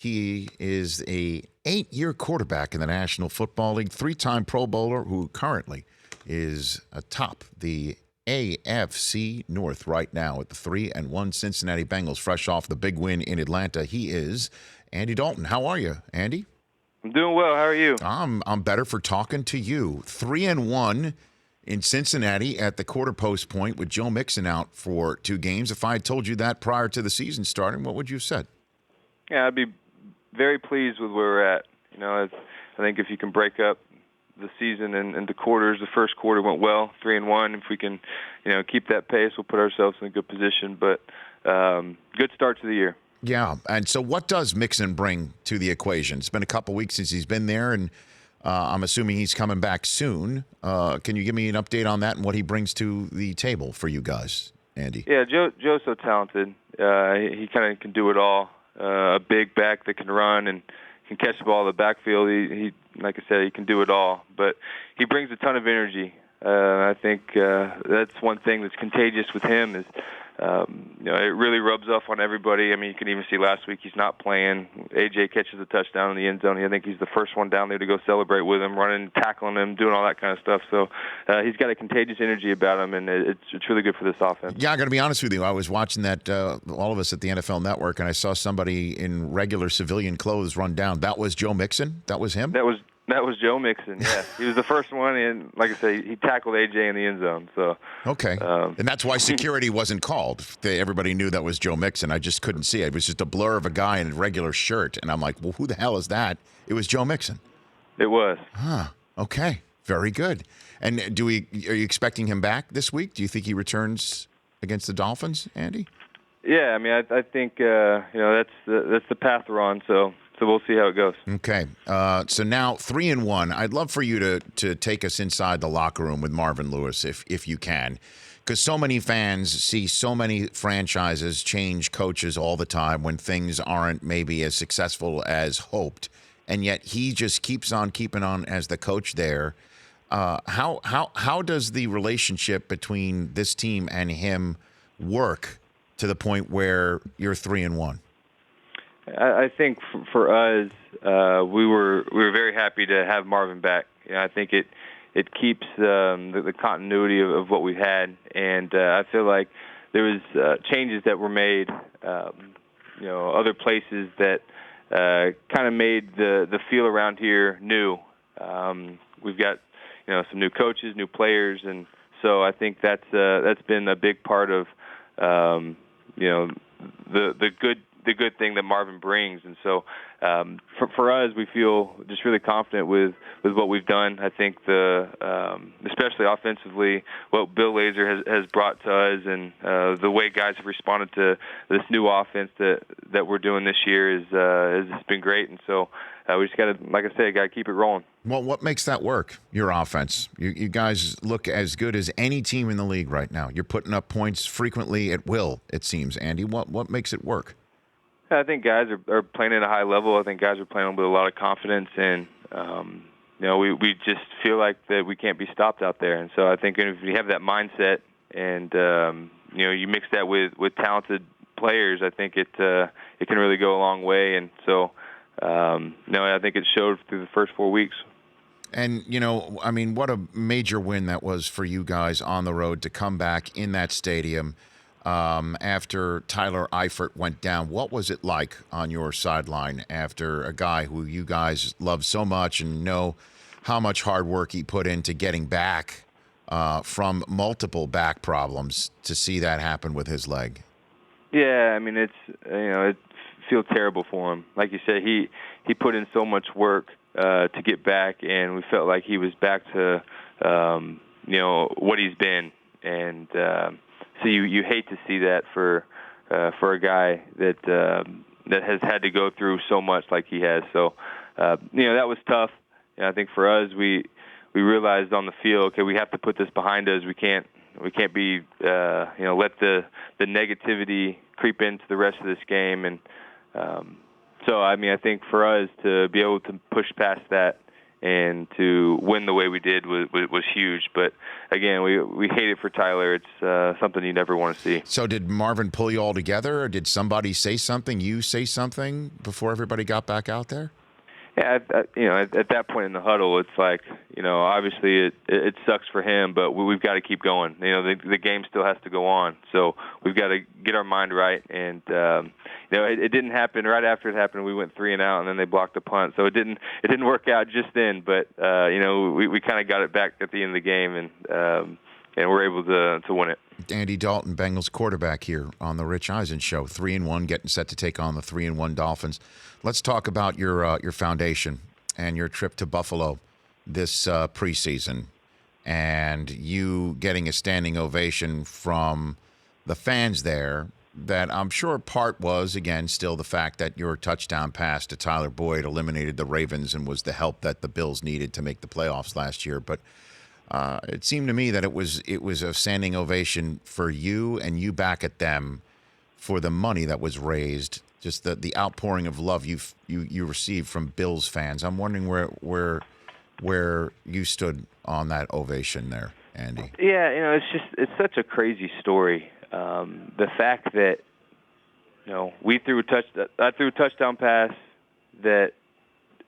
He is a 8-year quarterback in the National Football League, 3-time Pro Bowler who currently is atop the AFC North right now at the 3-1 Cincinnati Bengals, fresh off the big win in Atlanta. He is Andy Dalton. How are you, Andy? I'm doing well. How are you? I'm better for talking to you. 3-1 in Cincinnati at the quarter post point with Joe Mixon out for 2 games. If I had told you that prior to the season starting, what would you have said? Yeah, I'd be very pleased with where we're at. I think if you can break up the season into quarters, the first quarter went well, 3-1. If we can, keep that pace, we'll put ourselves in a good position. But good start to the year. Yeah, and so what does Mixon bring to the equation? It's been a couple weeks since he's been there, and I'm assuming he's coming back soon. Can you give me an update on that and what he brings to the table for you guys, Andy? Yeah, Joe's so talented. He kind of can do it all. A big back that can run and can catch the ball in the backfield. He, like I said, he can do it all. But he brings a ton of energy. I think that's one thing that's contagious with him is, it really rubs off on everybody. I mean, you can even see last week he's not playing. AJ catches a touchdown in the end zone. I think he's the first one down there to go celebrate with him, running, tackling him, doing all that kind of stuff. So he's got a contagious energy about him, and it's really good for this offense. Yeah, I got to be honest with you. I was watching that, all of us at the NFL Network, and I saw somebody in regular civilian clothes run down. That was Joe Mixon? That was him? That was Joe Mixon, yeah. He was the first one, and like I say, he tackled A.J. in the end zone. So okay. And that's why security wasn't called. Everybody knew that was Joe Mixon. I just couldn't see it. It was just a blur of a guy in a regular shirt, and I'm like, well, who the hell is that? It was Joe Mixon. It was. Huh. Okay. Very good. And are you expecting him back this week? Do you think he returns against the Dolphins, Andy? Yeah, I mean, I think that's the path we're on. So we'll see how it goes. Okay. So now 3-1. I'd love for you to take us inside the locker room with Marvin Lewis, if you can, because so many fans see so many franchises change coaches all the time when things aren't maybe as successful as hoped, and yet he just keeps on keeping on as the coach there. How does the relationship between this team and him work to the point where you're 3-1? I think for us, we were very happy to have Marvin back. I think it keeps the continuity of what we had, and I feel like there was changes that were made, other places that kind of made the feel around here new. We've got some new coaches, new players, and so I think that's been a big part of the good thing that Marvin brings. And so for us, we feel just really confident with what we've done. I think especially offensively, what Bill Lazor has brought to us and the way guys have responded to this new offense that we're doing this year has been great. And so we just got to, like I said, got to keep it rolling. Well, what makes that work, your offense? You guys look as good as any team in the league right now. You're putting up points frequently at will, it seems, Andy. What makes it work? I think guys are playing at a high level. I think guys are playing with a lot of confidence, and we just feel like that we can't be stopped out there. And so I think if you have that mindset, and you mix that with talented players, I think it can really go a long way. And so I think it showed through the first 4 weeks. And, what a major win that was for you guys on the road to come back in that stadium after Tyler Eifert went down. What was it like on your sideline after a guy who you guys love so much and know how much hard work he put into getting back from multiple back problems to see that happen with his leg? Yeah, I mean, it feels terrible for him. Like you said, he put in so much work to get back, and we felt like he was back to what he's been, and so you hate to see that for a guy that has had to go through so much like he has. So that was tough. And I think for us, we realized on the field, okay, we have to put this behind us. We can't be let the negativity creep into the rest of this game. And so I mean, I think for us to be able to push past that and to win the way we did was huge. But again, we hate it for Tyler. It's something you never want to see. So did Marvin pull you all together, or did somebody say something, you say something before everybody got back out there? Yeah, at that point in the huddle, it's like, obviously it sucks for him, but we've got to keep going. The game still has to go on, so we've got to get our mind right. And it didn't happen right after it happened. We went 3 and out, and then they blocked the punt, so it didn't work out just then. But we kind of got it back at the end of the game, and we're able to win it. Andy Dalton, Bengals quarterback here on the Rich Eisen Show. 3-1, getting set to take on the 3-1 Dolphins. Let's talk about your foundation and your trip to Buffalo this preseason, and you getting a standing ovation from the fans there. That I'm sure part was, again, still the fact that your touchdown pass to Tyler Boyd eliminated the Ravens and was the help that the Bills needed to make the playoffs last year. But it seemed to me that it was a standing ovation for you, and you back at them for the money that was raised, just the outpouring of love you received from Bills fans. I'm wondering where you stood on that ovation there, Andy. Yeah, it's such a crazy story. The fact that I threw a touchdown pass that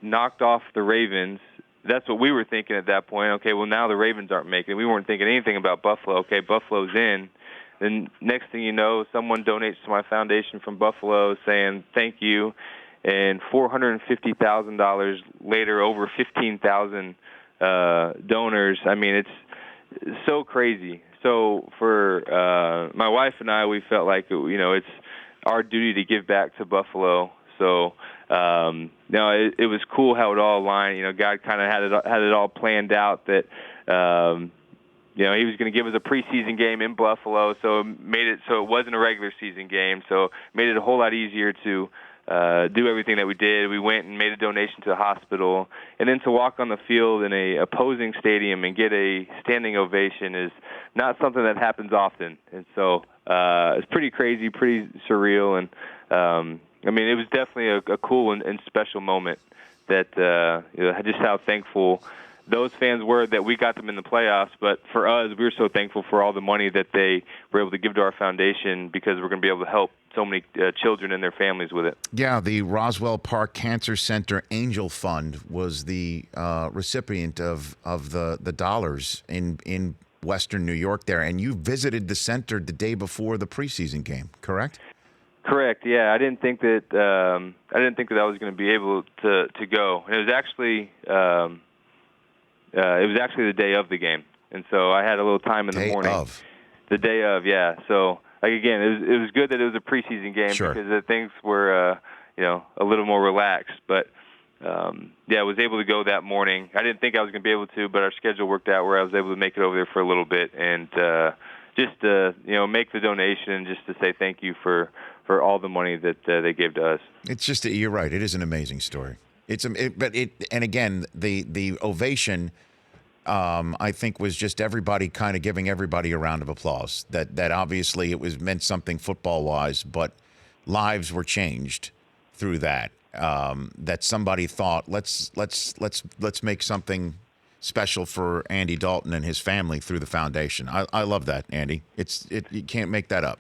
knocked off the Ravens. That's what we were thinking at that point. Okay, well, now the Ravens aren't making it. We weren't thinking anything about Buffalo. Okay, Buffalo's in. Then next thing you know, someone donates to my foundation from Buffalo saying thank you, and $450,000 later, over 15,000 donors. I mean, it's so crazy. So for my wife and I, we felt like it's our duty to give back to Buffalo. So it was cool how it all aligned. God kind of had it all planned out that he was going to give us a preseason game in Buffalo, so made it so it wasn't a regular season game. So made it a whole lot easier to do everything that we did. We went and made a donation to the hospital, and then to walk on the field in a opposing stadium and get a standing ovation is not something that happens often. And so it's pretty crazy, pretty surreal, and it was definitely a cool and special moment that just how thankful those fans were that we got them in the playoffs. But for us, we were so thankful for all the money that they were able to give to our foundation, because we're going to be able to help so many children and their families with it. Yeah, the Roswell Park Cancer Center Angel Fund was the recipient of the dollars in Western New York there, and you visited the center the day before the preseason game, correct? Correct. Yeah, I didn't think that I was going to be able to go. And it was actually the day of the game, and so I had a little time in the morning. The day of, yeah. So again, it was good that it was a preseason game, sure, because things were a little more relaxed. But I was able to go that morning. I didn't think I was going to be able to, but our schedule worked out where I was able to make it over there for a little bit and just to make the donation, just to say thank you for all the money that they gave to us. It's just, you're right. It is an amazing story. And again, the ovation, I think, was just everybody kind of giving everybody a round of applause. That obviously it meant something football wise, but lives were changed through that. That somebody thought, let's make something special for Andy Dalton and his family through the foundation. I love that, Andy. You can't make that up.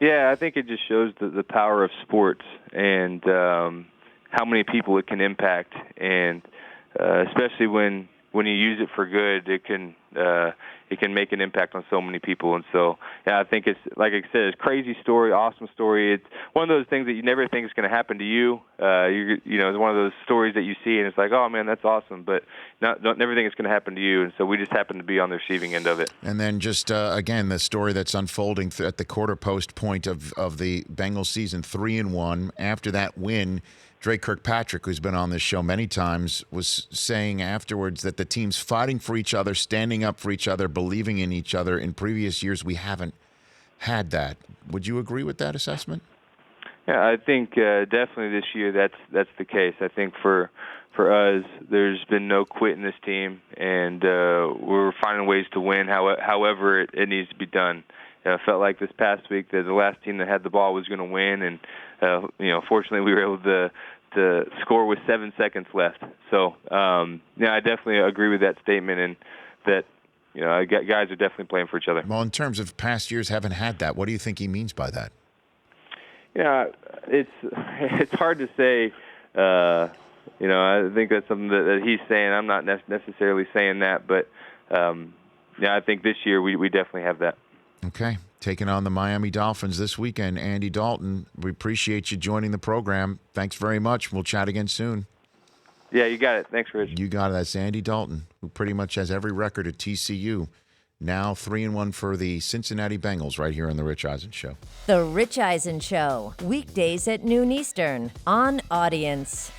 Yeah, I think it just shows the power of sports and how many people it can impact, and especially when you use it for good, it can make an impact on so many people. And so, yeah, I think it's, like I said, it's a crazy story, awesome story. It's one of those things that you never think is going to happen to you. It's one of those stories that you see and it's like, oh man, that's awesome, but never think it's going to happen to you. And so we just happen to be on the receiving end of it. And then just again, the story that's unfolding at the quarter post point of the Bengals season, 3-1. After that win, Dre Kirkpatrick, who's been on this show many times, was saying afterwards that the team's fighting for each other, standing up for each other, believing in each other. In previous years, we haven't had that. Would you agree with that assessment? Yeah, I think definitely this year that's the case. I think for us, there's been no quit in this team, and we're finding ways to win however it needs to be done. I felt like this past week that the last team that had the ball was going to win, and fortunately we were able to to score with 7 seconds left. So, yeah, I definitely agree with that statement, and that, guys are definitely playing for each other. Well, in terms of past years haven't had that, what do you think he means by that? Yeah, it's hard to say. I think that's something that he's saying. I'm not necessarily saying that, but I think this year we definitely have that. Okay. Taking on the Miami Dolphins this weekend, Andy Dalton. We appreciate you joining the program. Thanks very much. We'll chat again soon. Yeah, you got it. Thanks, Rich. You got it. That's Andy Dalton, who pretty much has every record at TCU. Now 3-1 for the Cincinnati Bengals right here on The Rich Eisen Show. The Rich Eisen Show, weekdays at noon Eastern on Audience.